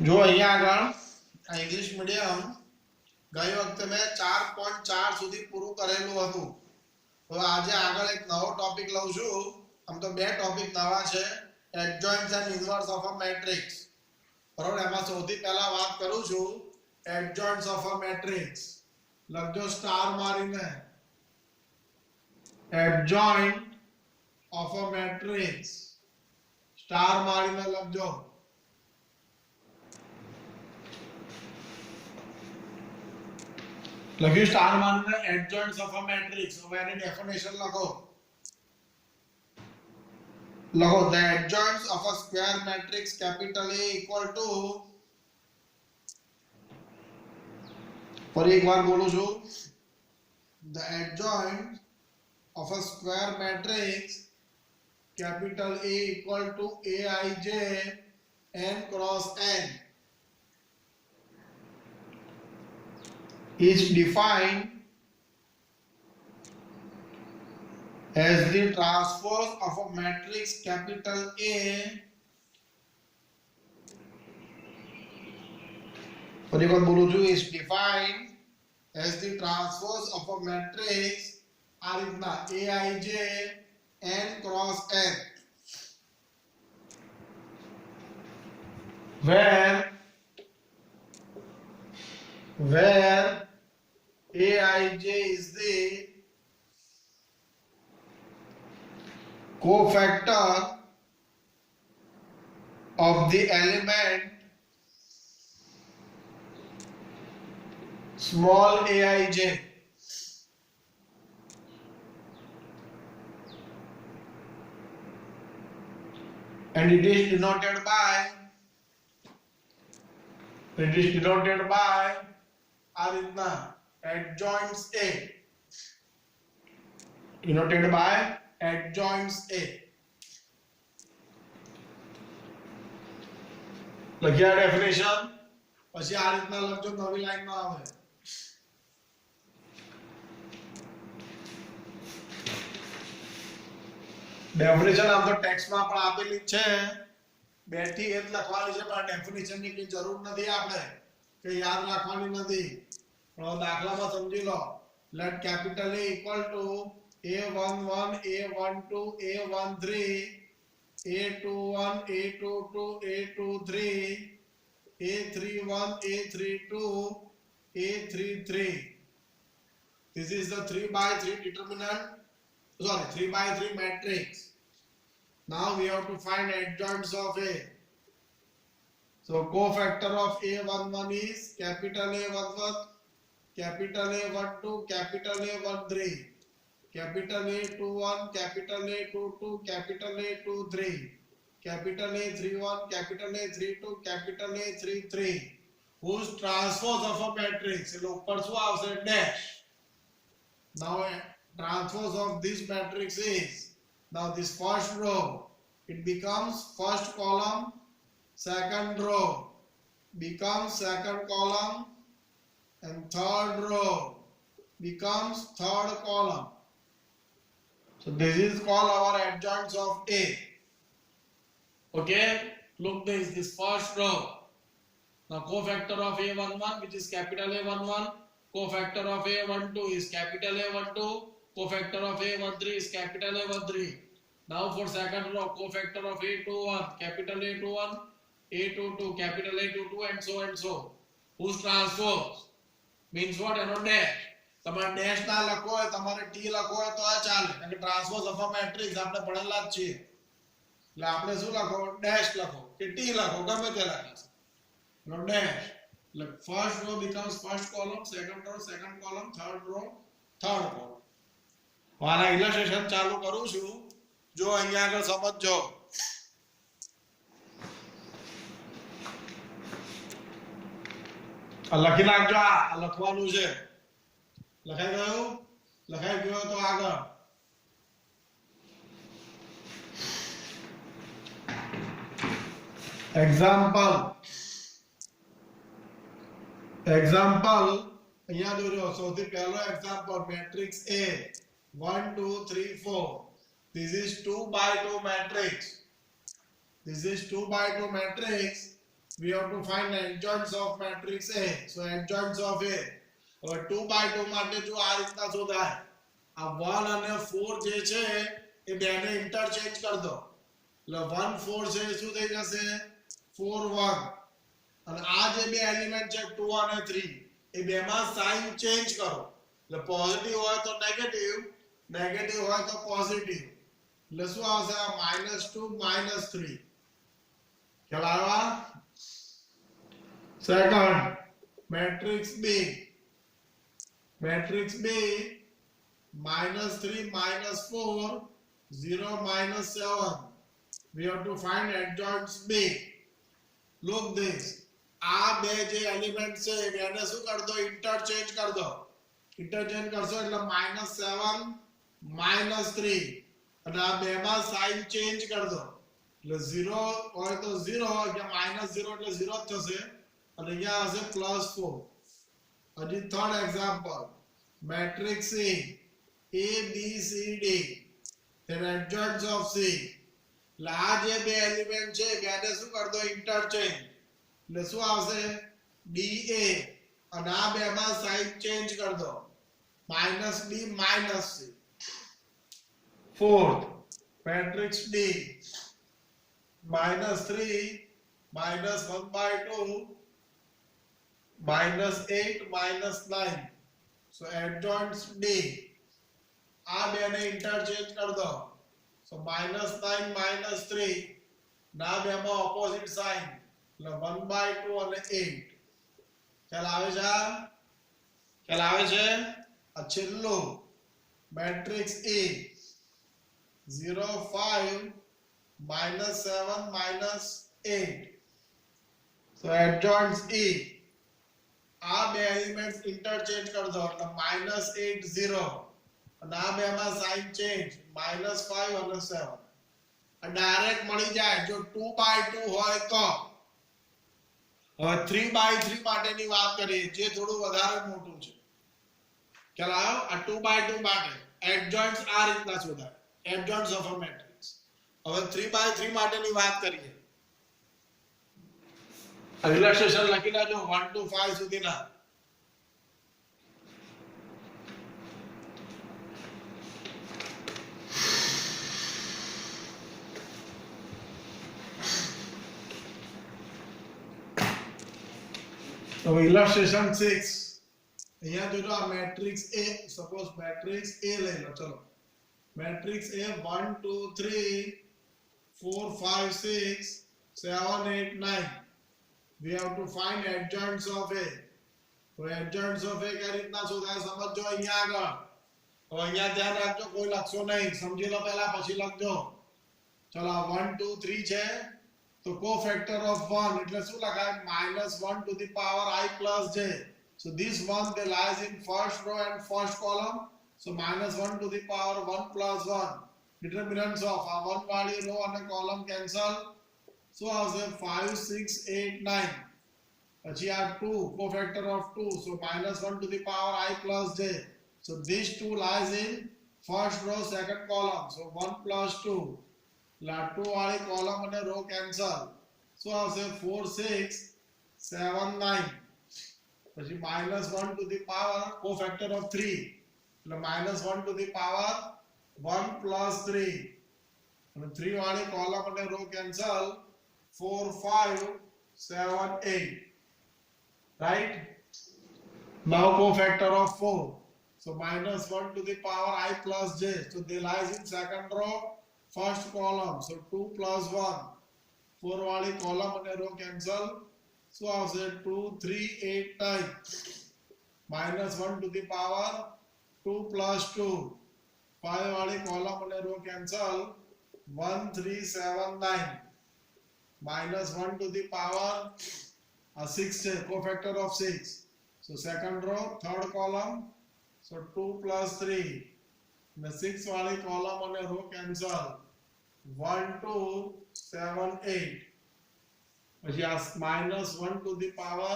જો અહીંયા આગળ આ ઇંગ્લિશ મીડિયમ ગઈ વખતે મેં 4.4 સુધી પૂરું કરેલું હતું. તો આજે આગળ એક નવો ટોપિક લઉં છું. આમ તો બે ટોપિક નવા છે, adjoints and inverse of a matrix. બરોબર, એમાં સૌથી પહેલા વાત કરું છું એડજોઇન્ટ્સ ઓફ અ મેટ્રિક્સ. લખજો સ્ટાર મારીને, adjoint of a matrix star મારીને લખજો. લખ્યું સ્ટાર મારીને એડજોઇન્ટ્સ ઓફ અ મેટ્રિક્સ. હવે એની ડેફિનેશન લખો. લખો the adjoints of a square matrix capital A equal to, ફરી એકવાર બોલું છું, the adjoint of a square matrix capital A equal to Aij n cross n is defined as the transpose of a matrix capital A ફરી એકવાર બોલું છું, is defined as the transpose of a matrix આ રીતના Aij n cross n where Aij is the cofactor of the element small aij and it is denoted by આ રીતના adjoints A, denoted by adjoints A. લખ્યા definition. પછી આ રીતના લખજો, નવી લાઈનમાં આવે. ડેફિનેશન આમ તો ટેક્સ્ટમાં પણ આપેલી છે, બેઠી એ જ લખવાની છે, પણ ડેફિનેશનની કોઈ જરૂર નથી, આપણે કે યાદ રાખવાની નથી. પણ દાખલામાં સમજી લો. Let capital A equal to A11 A12 A13 A21 A22 A23 A31 A32 A33. This is the 3 by 3 determinant, sorry, 3 by 3 matrix. Now we have to find adjoints of A. So cofactor of A11 is capital A11, capital A12, capital A13, capital A21, capital A22, capital A23, capital A31, capital A32, capital A33, whose transpose of a matrix એટલે ઉપર શું આવશે? dash. Now transpose of this matrix is, now this first row, it becomes first column, second row becomes second column, and third row becomes third column. So this is called our adjoints of A. Okay, look, this first row. Now cofactor of A11, which is capital A11, cofactor of A12 is capital A12, cofactor of A13 is capital A13. Now for second row, cofactor of A21, capital A21, A22, capital A22, and so. Whose transpose means what? એનો dash. તમારે dash ના લખવો હોય, તમારે t લખવો હોય તો આ ચાલે, કારણ કે ટ્રાન્સપોઝ ઓફ અ મેટ્રિક્સ આપણે ભણેલા જ છીએ. એટલે આપણે શું લખો? dash લખો કે t લખો, ગમે તે લખી શકો. નો dash. Like first row becomes first column, second row second column, third row third column. આના ઇલસ્ટ્રેશન ચાલુ કરું છું, જો અહીંયા આગળ સમજજો. લખી નાખજો, આ લખવાનું છે. લખાઈ ગયું? લખાઈ ગયો તો આગળ. એક્ઝામ્પલ અહીંયા જોજો. સૌથી પહેલો example matrix A 1 2 3 4. This is 2 by 2 matrix. This is 2 by 2 matrix. we have to find the adjoints of matrix A. So adjoints of A. હવે 2 by 2 માટે જો આ રીતના શોધાય, આ 1 અને 4 જે છે એ બેને ઇન્ટરચેન્જ કરી દો. એટલે 1 4 છે શું થઈ જશે 4 1. અને આ જે બે એલિમેન્ટ છે 2 અને 3 એ બેમાં સાઇન ચેન્જ કરો. એટલે પોઝિટિવ હોય તો નેગેટિવ, નેગેટિવ હોય તો પોઝિટિવ. એટલે શું આવશે -2 -3. ખ્યાલ આવ્યા? Second matrix B. Matrix B -3 -4 0 -7. We have to find adjoints B. Look this. આ બે જે એલિમેન્ટ છે એને શું કર દો ઇન્ટરચેન્જ કર દો. ઇન્ટરચેન્જ કરશો એટલે -7 -3 અને આ બેમાં સાઇન ચેન્જ કર દો. એટલે 0 હોય તો 0 અહીંયા -0 એટલે 0 જ થશે અને અહીંયા હશે +4. હજી third example matrix C A B C D then adjoints of C. એટલે આ જે બે એલિમેન્ટ છે બેને શું કર દો ઇન્ટરચેન્જ. એટલે શું આવશે DA અને આ બેમાં સાઇન ચેન્જ કર દો -B -C. Fourth matrix D -3 -1/2 -8 -9. So adjoints D. આ બેને ઇન્ટરચેન્જ કર દો. So -9 -3 ના બેમાં ઓપોઝિટ સાઇન એટલે 1/2 અને 8. ખ્યાલ આવે છે? ખ્યાલ આવે છે? આ છેલ્લું matrix A 0 5 -7 -8. So adjoints E. આ બે એલિમેન્ટ્સ ઇન્ટરચેન્જ કર દો એટલે -8 0 અને આ બેમાં સાઇન ચેન્જ -5 અને 7. આ ડાયરેક્ટ મળી જાય જો 2 by 2 હોય તો. હવે 3 by 3 માટેની વાત કરીએ જે થોડું વધારે મોટું છે. ખ્યાલ આવ્યો? આ 2 by 2 માટે એડજોઇન્ટ્સ આ રીતના શોધાય. એડજોઇન્ટ્સ ઓફ અ મેટ્રિક્સ. હવે 3 by 3 માટેની વાત કરીએ. રિલેશનશિપ લખી નાખજો 1 to 5 સુધીના. તો ઇલસ્ટ્રેશન 6 અહીંયા જોજો આ matrix A. Suppose matrix A લઈ લો. ચલો matrix A 1 2 3 4 5 6 7 8 9. We have to find adjoints of A. તો adjoints of A કઈ રીતના શોધાય સમજો અહીંયા આગળ. તો અહીંયા ધ્યાન રાખજો કોઈ લખશો નહીં, સમજી લો પહેલા પછી લખજો. ચલો 1 2 3 છે તો કોફેક્ટર ઓફ 1 એટલે શું લખાય -1 to the power I plus j. So this one they lies in first row and first column. So -1 to the power 1 plus 1. Determinants of આ 1 વાળી રો અને કોલમ કેન્સલ. So આવશે 5 6 8 9. પછી આ 2 cofactor of 2. So -1 to the power I plus j. So these two lies in first row second column. So 1 plus 2. લા 2 વાળી column અને row cancel. So આવશે 4 6 7 9. પછી -1 to the power cofactor of 3. એટલે -1 to the power 1 plus 3. અને 3 વાળી column અને row cancel. 4 5 7 8. Right? Now cofactor of 4. So -1 to the power I plus j. So they lies in second row first column. So 2 plus 1. 4 वाली column અને row cancel. So આવશે 2 3 8 9. -1 to the power 2 plus 2. 5 वाली column અને row cancel. 1 3 7 9. -1 to the power 6 છે cofactor of 6. So second row third column. So 2 plus 3. The 6 वाली column અને row cancel. 1 2 7 8. પછી આ -1 to the power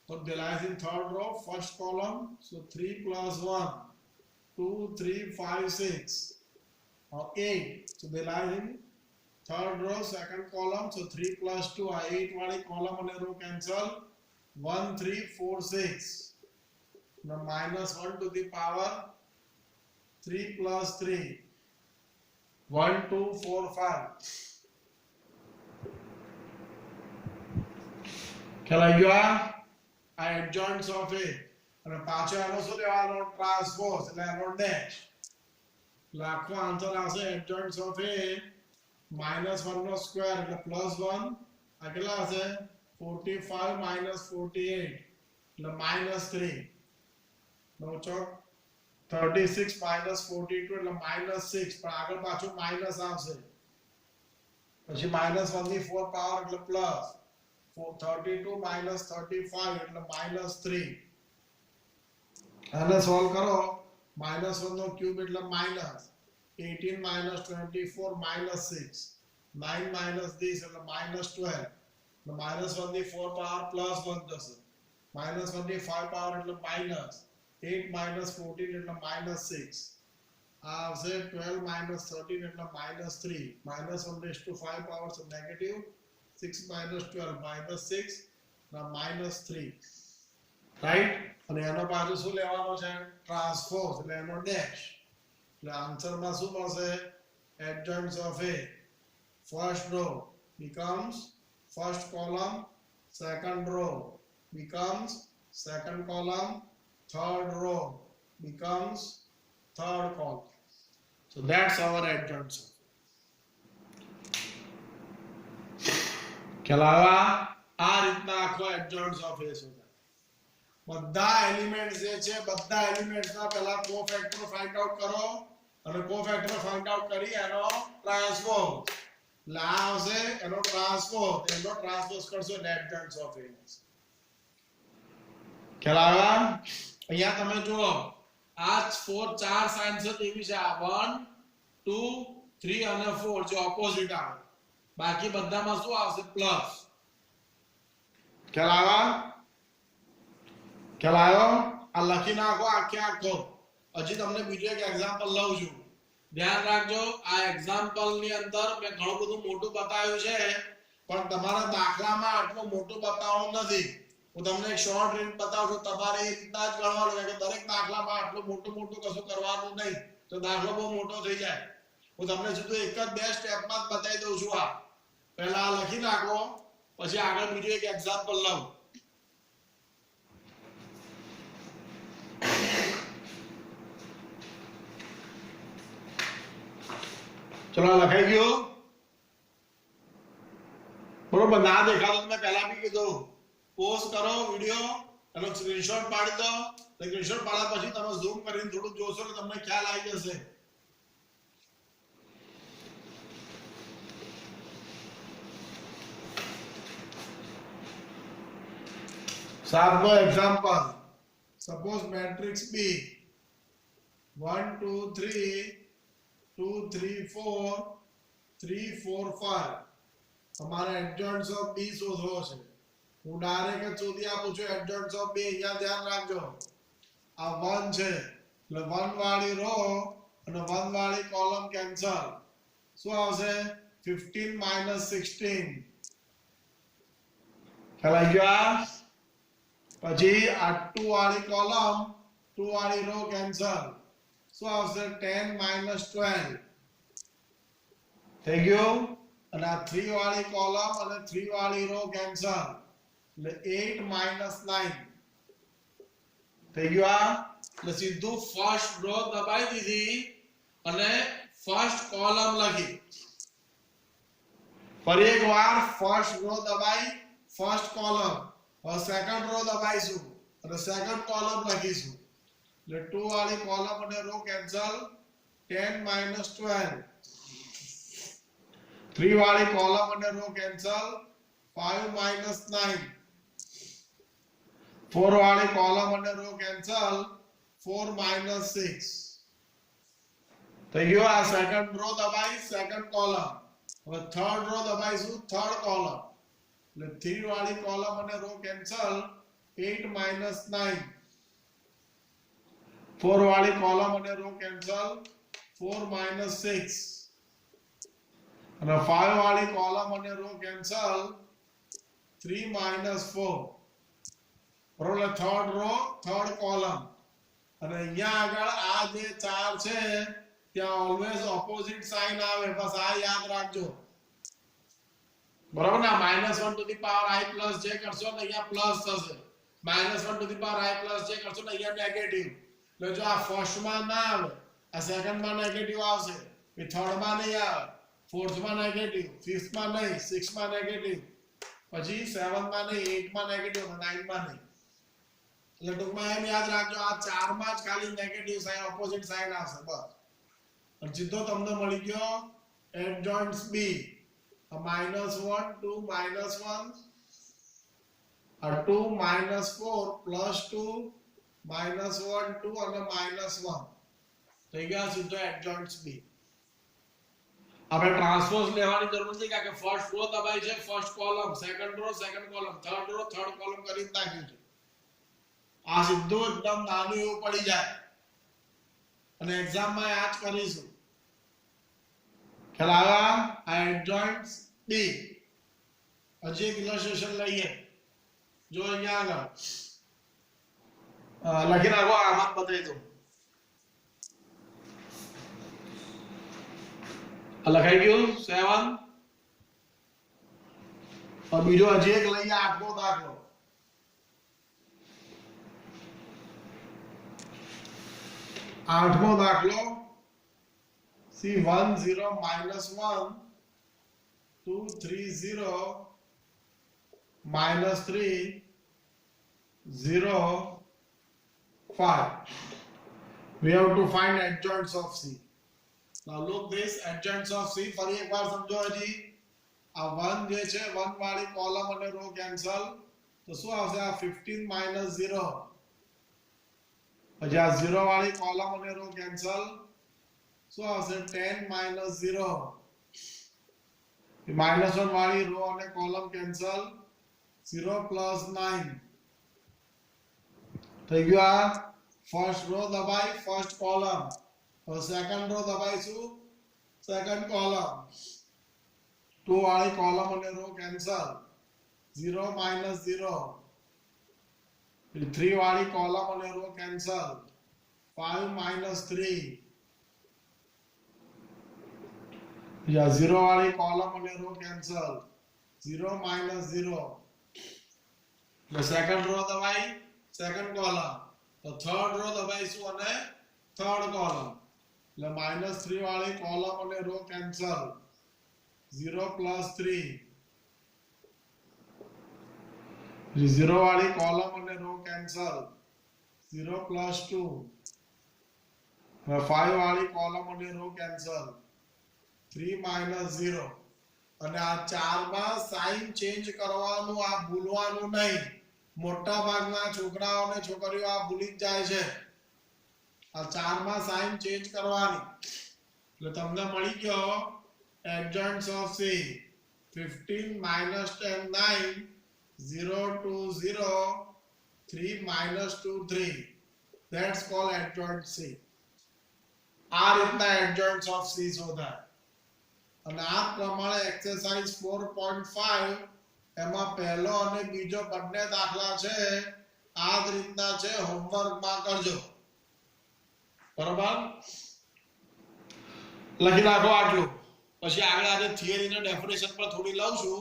so they lies in third row first column. So 3 plus 1 2 3 5 6 or 8. So they lie in third row second column, so 3 plus 2 આ 8 વાળી column અને row cancel 1 3 4 6 now minus 1 to the power 3 plus 3 1 2 4 5 ખ્યાલ આવી ગયો આ adjoints of A અને પાછો એનો શું લેવાનો ટ્રાન્સપોઝ એટલે એનો ડેશ લાખો આન્સર આવશે adjoints of A -1 નો સ્ક્વેર એટલે +1 આ કેટલા હશે 45 48 એટલે -3 9 ચોક 36 42 એટલે -6 પણ આગળ પાછું માઈનસ આવશે પછી -1 ની 4 પાવર એટલે પ્લસ 32 35 એટલે -3 આને સોલ્વ કરો -1 નો ક્યુબ એટલે -18 -24 -6 9 minus this એટલે -12 -1 ની 4 પાવર +1 થશે -1 ની 5 પાવર એટલે -8 -14 એટલે -6 આ આવશે 12 -13 એટલે -3 -1/5 પાવર so negative 6 -12 -6 -3 રાઈટ અને એનો પાછો શું લેવાનો છે ટ્રાન્સપોઝ એટલે એનો ડેશ એટલે આન્સરમાં શું મળશે adjoints of A first row becomes first column second row becomes second column third row becomes third column so that's our adjoints કેલાવા આ રીતના આખો adjoints of A શોધાય બધા એલિમેન્ટ્સ જે છે બધા એલિમેન્ટ્સના પહેલા કોફેક્ટર ફાઇન્ડ આઉટ કરો અને કોફેક્ટર ફાઇન્ડ આઉટ કરી એનો ટ્રાન્સપોઝ લાવશે એનો ટ્રાન્સપોઝ કરશો એટલે adjoints of A કેલાવા અહીંયા તમે જુઓ આ 4 સાઇન છે તેવી છે આ 1 2 3 અને 4 જે ઓપોઝિટ આવે બાકી બધામાં શું આવશે પ્લસ કેલાવા કેલાયો આ લખી નાખો આખે આખો હજી તમને બીજો એક એક્ઝામ્પલ લઉં છું ધ્યાન રાખજો આ એક્ઝામ્પલ ની અંદર મેં ઘણું બધું મોટું બતાવ્યું છે પણ તમારા દાખલામાં આટલું મોટું બતાવવાનું નથી હું તમને એક શોર્ટ રીત બતાવું છું તમારે એ રીતના જ ગણવાનું છે કે દરેક દાખલામાં આટલું મોટું કશું કરવાનું નહીં તો દાખલો બહુ મોટો થઈ જાય હું તમને સીધું એક જ બે સ્ટેપમાં જ બતાવી દઉં છું આ પહેલા આ લખી નાખો પછી આગળ બીજો એક એક્ઝામ્પલ લઉં चलो लखाई गयो बरोबर ना देखा तो मैं पहला भी कीधुं पोस्ट करो वीडियो एनो स्क्रीनशॉट पाडी दो स्क्रीनशॉट पाड्या પછી તમે ઝૂમ કરીને થોડું જોશો એટલે તમને ખ્યાલ આવી જશે સાતમો એક્ઝામ્પલ સપોઝ મેટ્રિક્સ B 1 2 3 2 3 4 3 4 5 हमारा adjoints of B શોધવો છે હું ડાયરેક્ટ શોધી આપું છું adjoints of B અહીંયા ધ્યાન રાખજો આ 1 છે એટલે 1 વાળી રો અને 1 વાળી કોલમ કેન્સલ શું આવશે 15 16 ખ્યાલ આવી ગયો પછી આ 2 વાળી કોલમ 2 વાળી રો કેન્સલ શું આવશે 10 12 થઈ ગયું અને આ 3 વાળી કોલમ અને 3 વાળી રો કેન્સલ એટલે 8 9 થઈ ગયું આ એટલે સીધું ફર્સ્ટ રો દબાઈ દીધી અને ફર્સ્ટ કોલમ લખી ફરી એકવાર ફર્સ્ટ રો દબાઈ ફર્સ્ટ કોલમ और सेकंड रो दबाईશું અને સેકન્ડ કોલમ લખીશું એટલે 2 વાળી કોલમ અને રો કેન્સલ 10 12 3 વાળી કોલમ અને રો કેન્સલ 5 9 4 વાળી કોલમ અને રો કેન્સલ 4 6 તો ગયો આ સેકન્ડ રો દબાઈ સેકન્ડ કોલમ હવે થર્ડ રો દબાઈશું થર્ડ કોલમ એટલે 3 વાળી કોલમ અને રો કેન્સલ 8 9 4 વાળી કોલમ અને રો કેન્સલ 4 6 અને 5 વાળી કોલમ અને રો કેન્સલ 3 minus 4 બરોબર થર્ડ રો થર્ડ કોલમ અને અહીંયા આગળ આ જે 4 છે ત્યાં ઓલવેઝ ઓપોઝિટ સાઇન આવે બસ આ યાદ રાખજો બરાબર ને -1 to the power I plus j કરશો ને અહીંયા પ્લસ થશે -1 to the power I plus j કરશો ને અહીંયા નેગેટિવ એટલે જો આ ફર્સ્ટ માં ના આવે આ સેકન્ડ માં નેગેટિવ આવશે એ થર્ડ માં નહીં આવે ફોર્થ માં નેગેટિવ ફિફ્થ માં નહીં સિક્સ્થ માં નેગેટિવ પછી 7 માં નહીં 8 માં નેગેટિવ 9 માં નહીં એટલે ટૂંકમાં એમ યાદ રાખજો આ 4 માં જ ખાલી નેગેટિવ સાઇન ઓપોઝિટ સાઇન આવશે બસ અને સીધો તમને મળી ગયો એડજોઇન્ટ્સ બી a -1 2 -1 a 2 -4 plus 2 -1 2 અને -1 થઈ ગયા સીધો એડજોઇન્ટ્સ બી આપણે ટ્રાન્સપોઝ લેવાની જરૂર નથી કારણ કે ફર્સ્ટ રો દબાઈ છે first column second row second column third row third column કરી નાખ્યું છે આ સીધું એકદમ નાનું એવું પડી જાય અને એક્ઝામ માં આ જ કરીશું ખ્યાલ આવ્યા આ એડજોઇન્ટ્સ બી હજી એક ઇલસ્ટ્રેશન લઈએ જો અહીંયા આગળ લખી નાખો આમાં બતાવી દઉં લખાઈ ગયું 7 और બીજો હજી એક લઈએ આઠમો દાખલો આઠમો દાખલો C10 -1 2 3 0 -3 0 5 we have to find adjoints of C. Now look this adjoints of C ફરી એકવાર સમજો હજી આ 1 જે છે 1 વાળી કોલમ અને રો કેન્સલ તો શું આવશે આ 15 - 0 પછી આ 0 વાળી કોલમ અને રો કેન્સલ શું આવશે 10 - 0 -1 વાળી રો અને કોલમ કેન્સલ 0 + 9 થઈ ગયું આ ફર્સ્ટ રો દબાઈ ફર્સ્ટ કોલમ और सेकंड रो दबाईશું सेकंड कॉलम 2 વાળી કોલમ અને રો કેન્સલ 0 - 0 3 વાળી કોલમ અને રો કેન્સલ 5 - 3 या 0 વાળી કોલમ અને રો કેન્સલ 0 - 0 એટલે સેકન્ડ રો દબાઈ સેકન્ડ કોલમ તો થર્ડ રો દબાઈશું અને થર્ડ કોલમ એટલે -3 વાળી કોલમ અને રો કેન્સલ 0 + 3 0 વાળી કોલમ અને રો કેન્સલ 0 + 2 હવે 5 વાળી કોલમ અને રો કેન્સલ 3 - 0 અને આ 4 માં સાઇન ચેન્જ કરવાનું આ ભૂલવાનું નહીં મોટા ભાગના છોકરાઓ અને છોકરીઓ આ ભૂલી જ જાય છે આ 4 માં સાઇન ચેન્જ કરવાની એટલે તમને મળી ગયો adjoints of C 15 - 10 9 0 2 0 3 - 2 3 that's called adjoint C આ રીતના adjoints of C શોધાય અને આ પ્રમાણે એક્સરસાઇઝ 4.5 એમાં પહેલો અને બીજો બંને દાખલા છે આ જ રીતના છે હોમવર્ક માં કરજો બરાબર લખી નાખો આટલું પછી આગળ આજે થિયરી ના ડેફિનેશન પર થોડી લઉં છું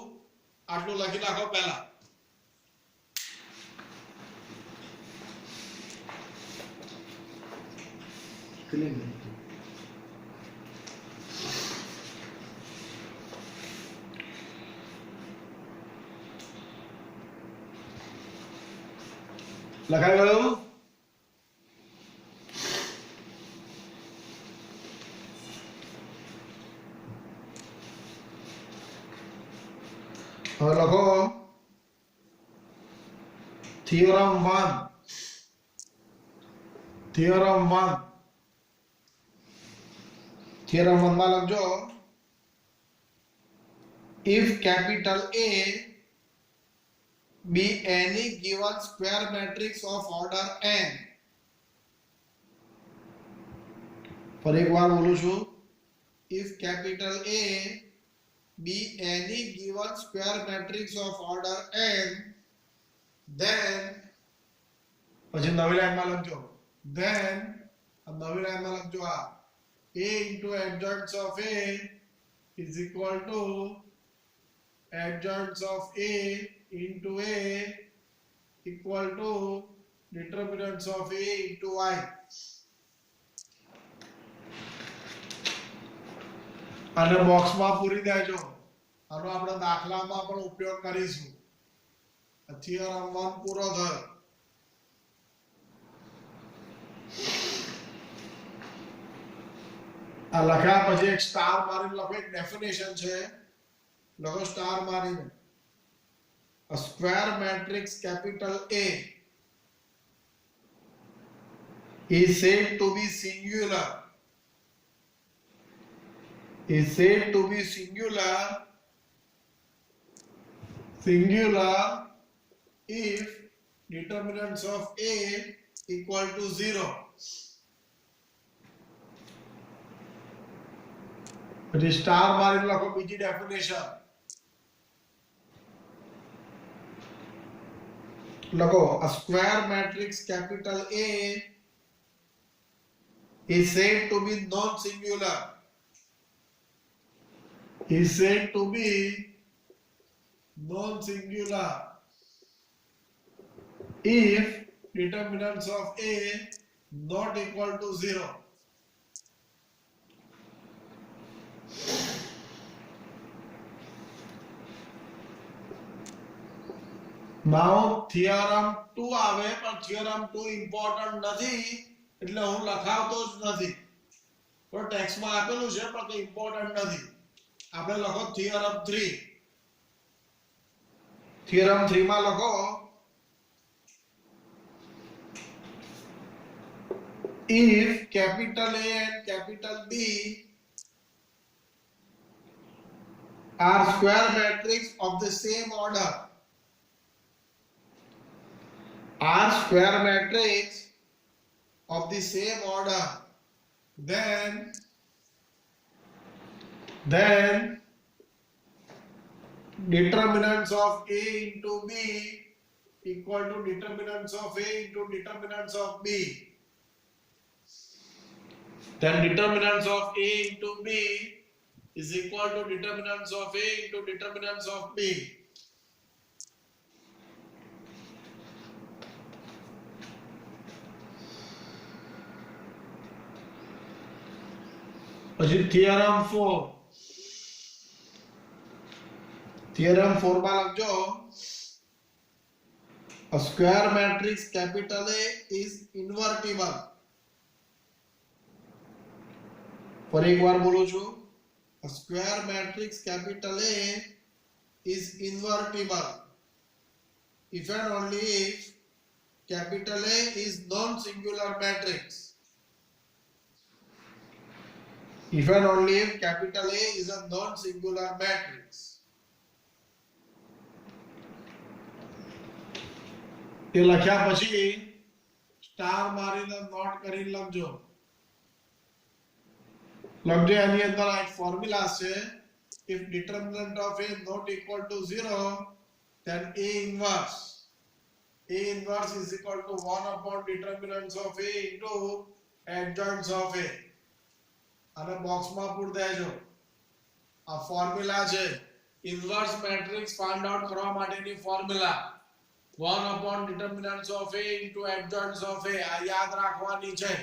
આટલું લખી નાખો પહેલા લખાઈ ગયું હવે લખો થિયરમ 1 થિયરમ 1 માં લખજો if capital A be any given square matrix of order n ફરી એક વાર બોલું છું if capital A be any given square matrix of order n, then પછી નવી લાઈનમાં લખજો, then નવી લાઈનમાં લખજો આ a into adjoints of a is equal to adjoints of a into a equal to determinants of a into y. અને બોક્સમાં પૂરી દેજો. આનો આપણે દાખલામાં પણ ઉપયોગ કરીશું. થિયરમ 1 પૂરો થયો. આ લખ્યા પછી એક સ્ટાર મારીને લખો, એક ડેફિનેશન છે, લખો સ્ટાર મારીને. A square matrix capital A is said to be singular. Is said to be singular if determinants of A equal to 0. પછી સ્ટાર મારીને લખો બીજી ડેફિનેશન. લખો a square matrix capital A is said to be non-singular. Is said to be non-singular if determinants of A not equal to 0. Now theorem 2 આવે, પણ theorem 2 important નથી એટલે હું લખાવતો જ નથી. તો ટેક્સ્ટમાં આપેલું છે પણ તે ઇમ્પોર્ટન્ટ નથી. આપણે લખો theorem 3. theorem 3 માં લખો if capital A and capital B are square matrix of the same order, are square matrix of the same order, then determinants of A into B equal to determinants of A into determinants of B. Then determinants of A into B is equal to determinants of A into determinants of B. પછી theorem 4. theorem 4 માં લખજો a square matrix capital A is invertible. ફરી એકવાર બોલું છું, a square matrix capital A is invertible if and only if capital A is non-singular matrix. If and only if capital A is a non-singular matrix. એ લખ્યા પછી star મારીને not કરીને લખજો. લખજો એની અંદર એક ફોર્મ્યુલા છે, if determinant of A not equal to 0 then A inverse is equal to 1 upon determinants of A into adjoints of A. અને બોક્સમાં પૂર દેજો. આ ફોર્મ્યુલા છે, ઇન્વર્સ મેટ્રિક્સ ફાઇન્ડ આઉટ કરવા માટેની formula 1 upon determinants of A into adjoints of A. આ યાદ રાખવાની છે.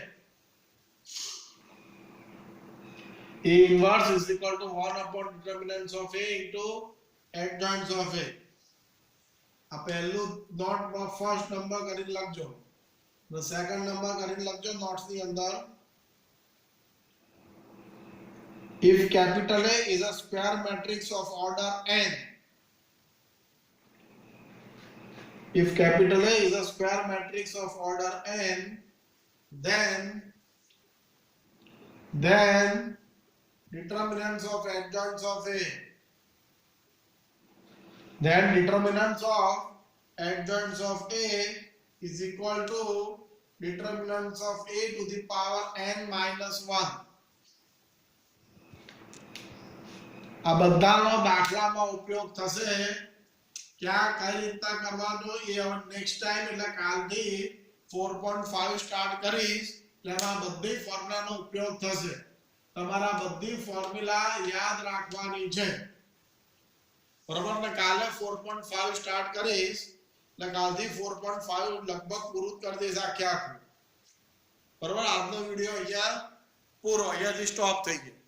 A inverse is equal to 1 upon determinants of A into adjoints of A. આ પહેલું નોટ ફર્સ્ટ નંબર કરીને લખજો. સેકન્ડ નંબર કરીને લખજો નોટ્સ ની અંદર. If capital A is a square matrix of order n, if capital A is a square matrix of order n, then determinants of adjoints of A, then determinants of adjoints of A is equal to determinants of A to the power n minus 1. આ બધાનો દાખલામાં ઉપયોગ થશે ક્યાં કઈ રીતના કરવાનું એ હવે નેક્સ્ટ ટાઈમ એટલે કાલથી 4.5 સ્ટાર્ટ કરીશ એટલે એમાં બધી ફોર્મ્યુલાનો ઉપયોગ થશે તમારા બધી ફોર્મ્યુલા યાદ રાખવાની છે બરાબર ને કાલે 4.5 સ્ટાર્ટ કરીશ એટલે કાલથી 4.5 લગભગ પૂરું કરી દઈશ આખે આખું બરાબર આજનો વિડિયો અહીંયા પૂરો અહીંયાથી સ્ટોપ થઈ ગયો